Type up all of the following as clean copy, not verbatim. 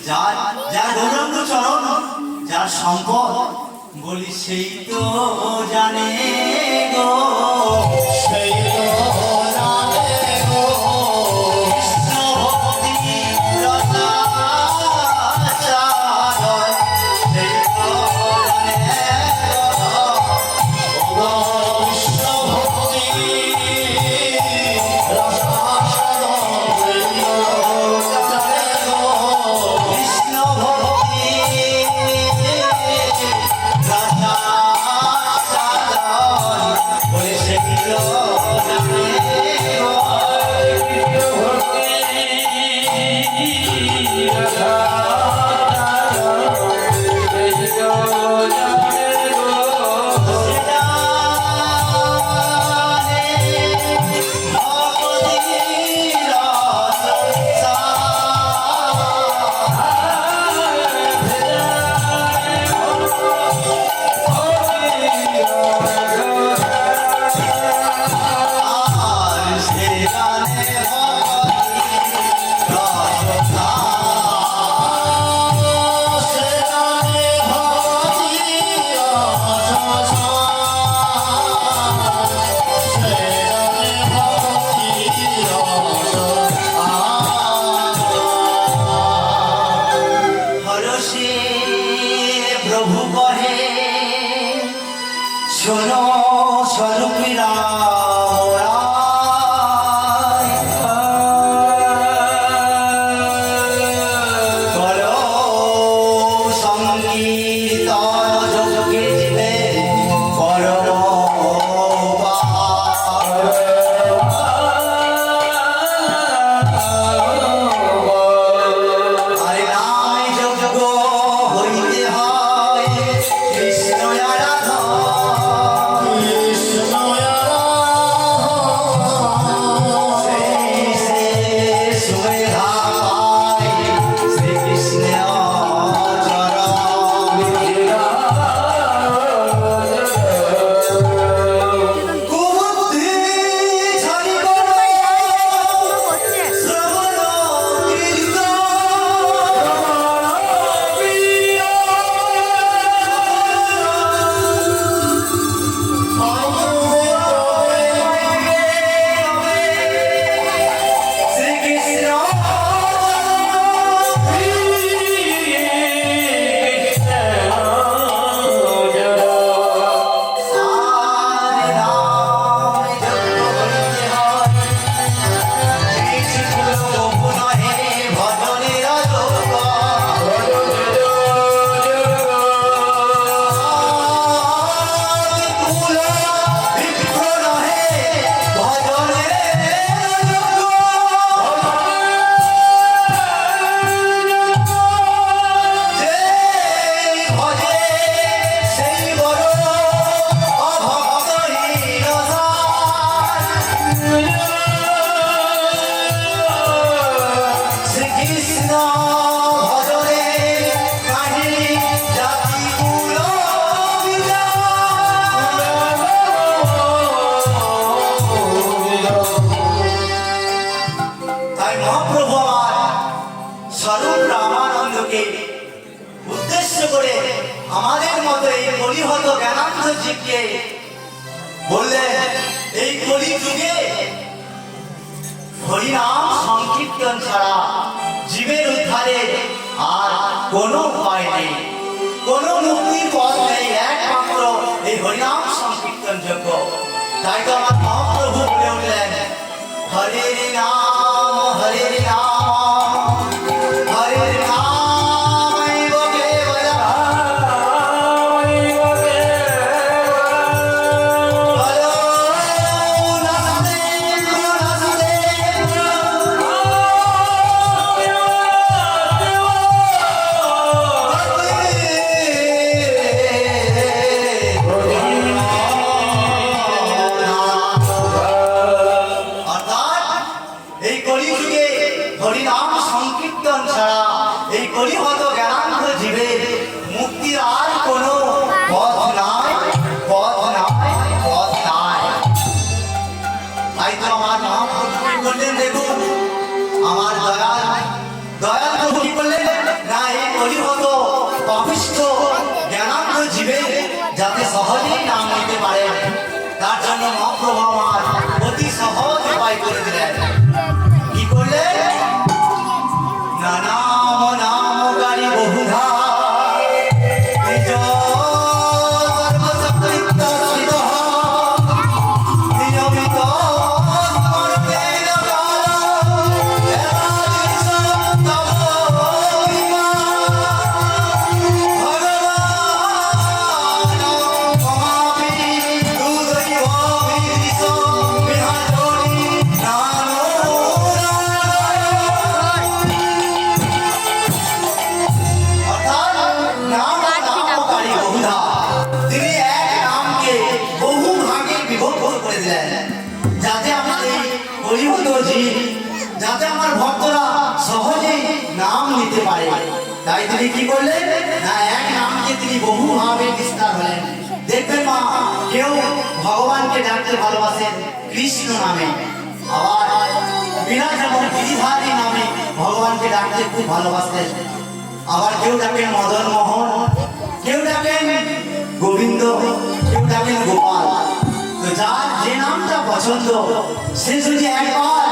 যার যার গৌরাঙ্গ চরণ যার সম্পদ বলি সেই তো জানে গো, সেই তো জানে গো। কৃষ্ণ ভক্তি রসা চাদর সেই তো জানে গো, কৃষ্ণ ভক্তি রসা প্রভু কহে শোনো স্বরূপীরা করো সংগীতন যজ্ঞে জীবে করো আরে নাই যজ্ঞ হইতে হয় কৃষ্ণ আরাধন, কৃষ্ণ আরাধন শ্রী সুমেধা পাই শ্রীকৃষ্ণ চরণ কুবুদ্ধি ছাড়িব শ্রবণ তাই মহাপ্রভু আমার স্বরূপ রামানন্দকে উদ্দেশ্য করে আমাদের মতো এই কলিহত জ্ঞানান্ধ জীবকে বললেন, এই কলি যুগে হরিনাম সংকীর্তন ছাড়া জীবের উদ্ধারে আর কোনো উপায় নেই, কোনো মুক্তির পথ নেই, একমাত্র এই হরিনাম সংকীর্তন যোগ্য। তাই তো আমার মহাপ্রভু বলে উঠলেন, হরে নাম হরে নাম হরে নাম কেবল হরিনাম সংকীর্তন ছাড়া এই কলিহত জ্ঞানান্ধ জীবের মুক্তির আর কোনো পথ নাই, পথ নাই, পথ নাই। তাই তো আমার মহাপ্রভু বললেন, দেখুন আমার দয়াল দয়াল প্রভু কি করলেন না এই কলিহত পাপিষ্ঠ জ্ঞানান্ধ জীবে যাতে সহজেই নাম নিতে পারে তার জন্য মহাপ্রভু আমার অতি সহজ উপায় করে দিলেন। কি করলেন না নাম নামকারী বহুধা নিজ সর্বসকৃত সিদ্ধ নিয়মিত সমর্পেণ যাতে আমার ভক্তরা সহজেই নাম নিতে পারে। তাই তিনি কি করলেন না এক নামকে তিনি বহুভাবে বিস্তার হলেন। দেখবেন মা কেউ ভগবানকে ডাকতে ভালোবাসেন কৃষ্ণ নামে, আবার বিরাট যেমন গিরিধারী নামে ভগবানকে ডাকতে খুব ভালোবাসতেন। আবার কেউ ডাকেন মদন মোহন, কেউ ডাকেন গোবিন্দ, কেউ ডাকেন গোপাল। তো যার যে নামটা পছন্দ সে যদি একবার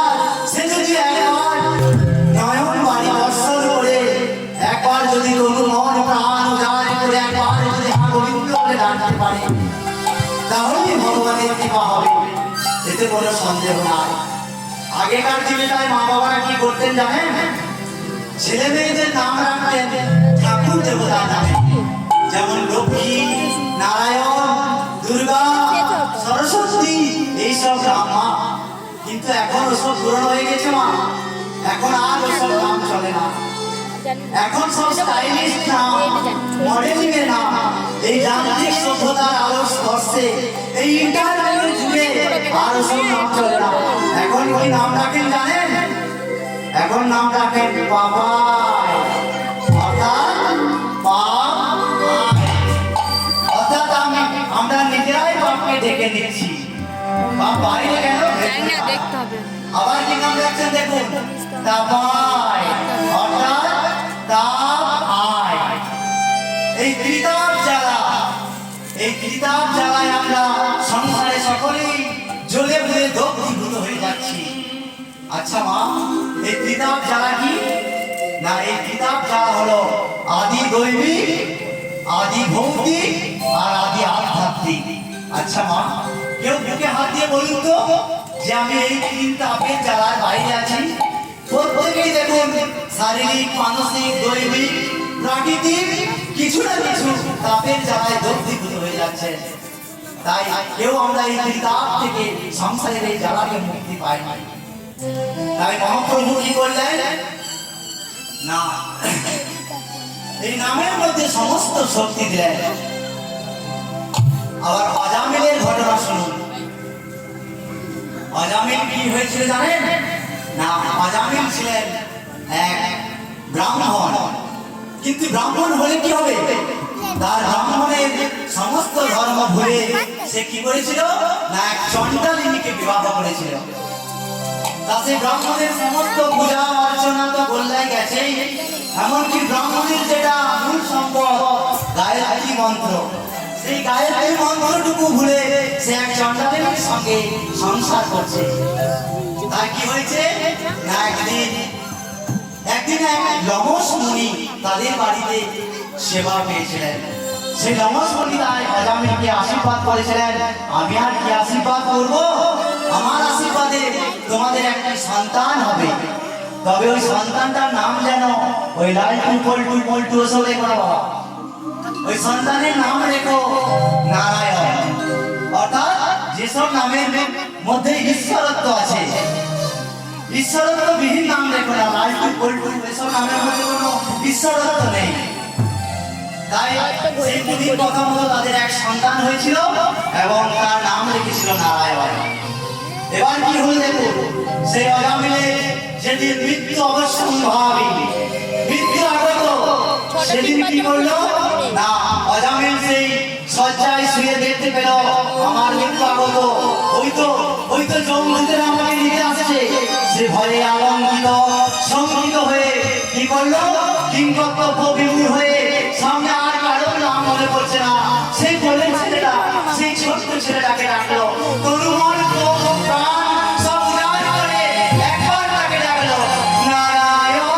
নয়ন বাড়ি দর্শন করে একবার যদি তনু মন প্রাণ উজাড় করে একবার যদি গোবিন্দ বলে ডাকতে পারে তাহলেই ভগবানের কৃপা হবে, এতে কোনো সন্দেহ নাই। আগেকার দিনে তাই মা বাবারা কি করতেন জানেন, ছেলে মেয়েদের নাম রাখতেন ঠাকুর দেবতার নামে, যেমন লক্ষ্মী, নারায়ণ, দুর্গা, সরস্বতী, এইসব নাম। মা কিন্তু এখন ওসব পুরনো হয়ে গেছে মা, এখন আর ওসব নাম চলে না। এখন সব স্টাইলিশ নাম, মডেলিং এর নাম, এই যান্ত্রিক সভ্যতার আলো স্পর্শে এই ইন্টারনেটের যুগে আর ওসব নাম চলে না। এখন কি নাম রাখেন জানেন, এখন নাম রাখেন বাবাই, অর্থাৎ অর্থাৎ আমরা নিজেরাই বাপকে ডেকে নিচ্ছি। বাপ বাইরে কেন দেখতে হবে। আবার কি নাম রাখছেন দেখুন, তাপাই অর্থাৎ তাপ আয়। এই ত্রিতাপ জ্বালা, এই ত্রিতাপ জ্বালায় আমরা সংসারে সকলেই জ্বলে পুড়ে দগ্ধীভূত হয়ে যাচ্ছি। আচ্ছা মা এই ত্রিতাপ জ্বালা কি না, এই ত্রিতাপ জ্বালা হলো আদি দৈবিক, আদি ভৌতিক আর আদি আধ্যাত্মিক। আচ্ছা মা কেউ বুকে হাত দিয়ে বলুন তো যে আমি এই তিন তাপের জ্বালার বাইরে আছি। প্রত্যেকেই দেখুন শারীরিক, মানসিক, দৈবিক, প্রাকৃতিক কিছু না কিছু তাপের জ্বালায় দগ্ধীভূত হয়ে যাচ্ছে। তাই কেউ আমরা এই ত্রিতাপ থেকে সংসারের এই জ্বালাকে মুক্তি পাই না। তাই মহাপ্রভু কি করলেন না এই নামের মধ্যে সমস্ত শক্তি দিলেন। আবার অজামিলের ঘটনা শুনুন। অজামিল কি হয়েছিল জানেন না, অজামিল ছিলেন এক ব্রাহ্মণ, কিন্তু ব্রাহ্মণ হলে কি হবে, তার ব্রাহ্মণের সমস্ত ধর্ম ভুলে সে কি করেছিল না এক চণ্ডালিনীকে বিবাহ করেছিল। তা সেই ব্রাহ্মণের সমস্ত পূজা অর্চনা তো গোল্লায় গেছে, এমনকি ব্রাহ্মণের যেটা মূল সম্পদ গায়ত্রী মন্ত্র, সেই গায়ত্রী মন্ত্রটুকু ভুলে সে এক চণ্ডালিনীর সঙ্গে সংসার করছে। তাই কি হয়েছে না একদিন এক লমস মুনি তাদের বাড়িতে সেবা পেয়েছিলেন। সেই লমস মুনি তাই অজামিলকে আশীর্বাদ করেছিলেন, আমি আর কি আশীর্বাদ করব, আমার আশীর্বাদে তোমাদের একটি সন্তান হবে, তবে ওই সন্তানটার নাম যেন ওই লালটু পল্টু পল্টু ওসব রেখো না বাবা, ওই সন্তানের নাম রেখো নারায়ণ। অর্থাৎ যেসব নামের মধ্যে ঈশ্বরত্ব আছে, ঈশ্বরত্ব বিহীন নাম রেখো না, লালটু পল্টু এসব নামের মধ্যে কোনো ঈশ্বরত্ব নেই। তাই সেই মুনির কথা মতো তাদের এক সন্তান হয়েছিল এবং তার নাম রেখেছিল নারায়ণ। এবার কি হলো দেখুন, সেই অজামিলের যেদিন মৃত্যু অবশ্যম্ভাবী, মৃত্যু আগত, সেদিন কি করলো না অজামিল সেই শয্যায় শুয়ে দেখতে পেল আমার মৃত্যু আগত, ওই তো জঙ্গলদের আমাকে নিতে আসছে। সে ভয়ে আতঙ্কিত শঙ্কিত হয়ে কি করলো কিং কর্তব্য বিমূঢ় হয়ে সামনে আর কারো নাম মনে পড়ছে না, সেই বলে ছেলেটা সেই ছোট্ট ছেলেটাকে ডাকলো, তরুণ প্রাণ সব উজাড় করে একবার তাকে ডাকলো, নারায়ণ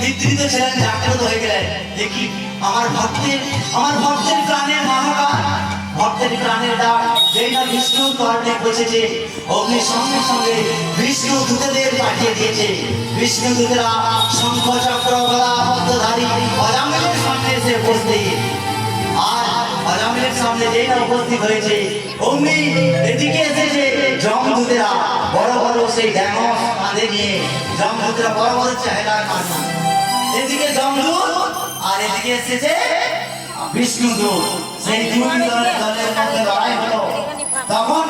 নিদ্রিত ছিলেন, জাগ্রত হয়ে গেলেন। দেখি আমার ভক্তের প্রাণের হাহাকার, ভক্তের প্রাণের ডাক যেই না বিষ্ণুর কর্ণে পৌঁছেছে, অগ্নির সঙ্গে সঙ্গে বিষ্ণু দূতদের পাঠিয়ে দিয়েছে। বিষ্ণু দূতরা শঙ্খ চক্র গদা পদ্মধারী অজামিলের সামনে এসে উপস্থিত। আর অজামিলের সামনে যেই না উপস্থিত হয়েছে, অগ্নি এদিকে এসেছে। যমদূতেরা বড় বড় সেই ড্যামস কাঁধে নিয়ে, যমদূতেরা বড় বড় চেহারার মানুষ, এদিকে যমদূত আর এদিকে এসেছে বিষ্ণুদূত। সেই দুই দলের মধ্যে লড়াই হলো। তখন